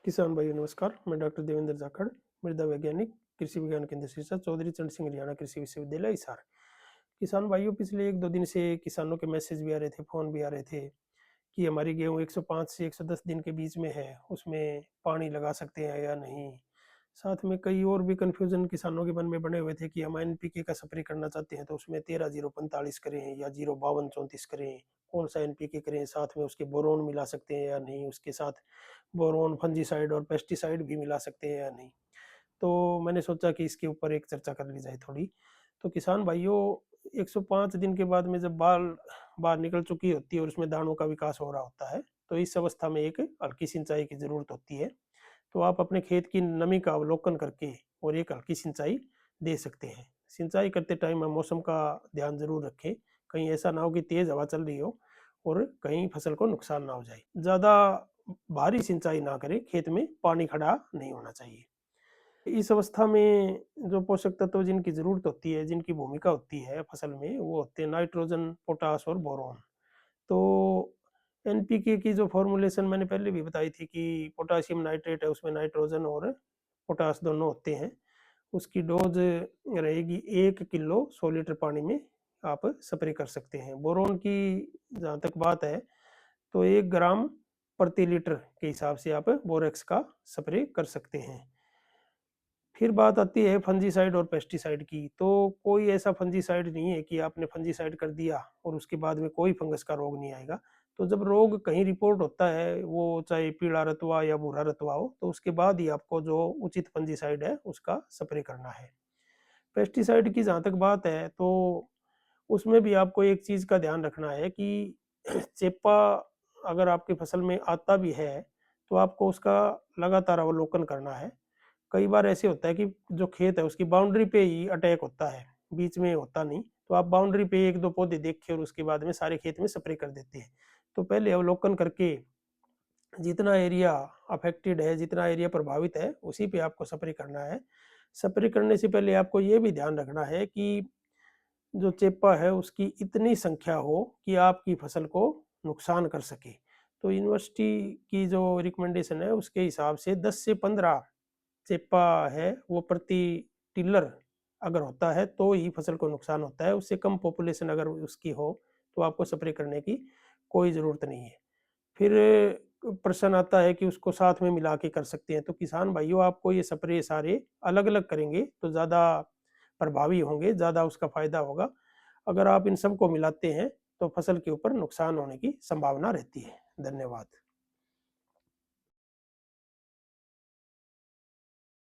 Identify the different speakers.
Speaker 1: किसान भाइयों नमस्कार। मैं डॉक्टर देवेंद्र जाखड़, मृदा वैज्ञानिक, कृषि विज्ञान केंद्र सिरसा, चौधरी चरण सिंह हरियाणा कृषि विश्वविद्यालय हिसार। किसान भाइयों, पिछले 1-2 दिन से किसानों के मैसेज भी आ रहे थे, फ़ोन भी आ रहे थे कि हमारी गेहूँ 105 से 110 दिन के बीच में है, उसमें पानी लगा सकते हैं या नहीं। साथ में कई और भी कन्फ्यूज़न किसानों के मन में बने हुए थे कि हम एनपीके का स्प्रे करना चाहते हैं तो उसमें 13-0-45 करें या 0-52-34 करें, कौन सा एनपीके करें, साथ में उसके बोरोन मिला सकते हैं या नहीं, उसके साथ बोरोन, फंजीसाइड और पेस्टिसाइड भी मिला सकते हैं या नहीं। तो मैंने सोचा कि इसके ऊपर एक चर्चा कर ली जाए थोड़ी। तो किसान भाइयों, 105 दिन के बाद में जब बाल बाहर निकल चुकी होती है और उसमें दानों का विकास हो रहा होता है, तो इस अवस्था में एक हल्की सिंचाई की ज़रूरत होती है। तो आप अपने खेत की नमी का अवलोकन करके और एक हल्की सिंचाई दे सकते हैं। सिंचाई करते टाइम हम मौसम का ध्यान ज़रूर रखें, कहीं ऐसा ना हो कि तेज़ हवा चल रही हो और कहीं फसल को नुकसान ना हो जाए। ज़्यादा भारी सिंचाई ना करें, खेत में पानी खड़ा नहीं होना चाहिए। इस अवस्था में जो पोषक तत्व जिनकी ज़रूरत होती है, जिनकी भूमिका होती है फसल में, वो होते हैं नाइट्रोजन, पोटाश और बोरॉन। तो एनपीके की जो फॉर्मूलेशन मैंने पहले भी बताई थी कि पोटाशियम नाइट्रेट है, उसमें नाइट्रोजन और पोटाश दोनों होते हैं। उसकी डोज रहेगी 1 किलो 100 लीटर पानी में आप स्प्रे कर सकते हैं। बोरोन की जहाँ तक बात है तो 1 ग्राम प्रति लीटर के हिसाब से आप बोरेक्स का स्प्रे कर सकते हैं। फिर बात आती है फंजीसाइड और पेस्टिसाइड की। तो कोई ऐसा फंजीसाइड नहीं है कि आपने फंजीसाइड कर दिया और उसके बाद में कोई फंगस का रोग नहीं आएगा। तो जब रोग कहीं रिपोर्ट होता है, वो चाहे पीला रतुआ या भूरा रतुआ हो, तो उसके बाद ही आपको जो उचित फंजीसाइड है उसका स्प्रे करना है। पेस्टिसाइड की जहाँ तक बात है तो उसमें भी आपको एक चीज़ का ध्यान रखना है कि चेपा अगर आपकी फसल में आता भी है तो आपको उसका लगातार अवलोकन करना है। कई बार ऐसे होता है कि जो खेत है उसकी बाउंड्री पे ही अटैक होता है, बीच में होता नहीं। तो आप बाउंड्री पे 1-2 पौधे देख के और उसके बाद में सारे खेत में स्प्रे कर देते हैं। तो पहले अवलोकन करके जितना एरिया अफेक्टेड है, जितना एरिया प्रभावित है, उसी पे आपको स्प्रे करना है। स्प्रे करने से पहले आपको ये भी ध्यान रखना है कि जो चेपा है उसकी इतनी संख्या हो कि आपकी फसल को नुकसान कर सके। तो यूनिवर्सिटी की जो रिकमेंडेशन है उसके हिसाब से 10 से 15 चेपा है वो प्रति टिलर अगर होता है तो ही फसल को नुकसान होता है। उससे कम पॉपुलेशन अगर उसकी हो तो आपको स्प्रे करने की कोई ज़रूरत नहीं है। फिर प्रश्न आता है कि उसको साथ में मिला के कर सकते हैं। तो किसान भाइयों, आपको ये स्प्रे सारे अलग अलग करेंगे तो ज़्यादा प्रभावी होंगे, ज़्यादा उसका फायदा होगा। अगर आप इन सबको मिलाते हैं तो फसल के ऊपर नुकसान होने की संभावना रहती है। धन्यवाद।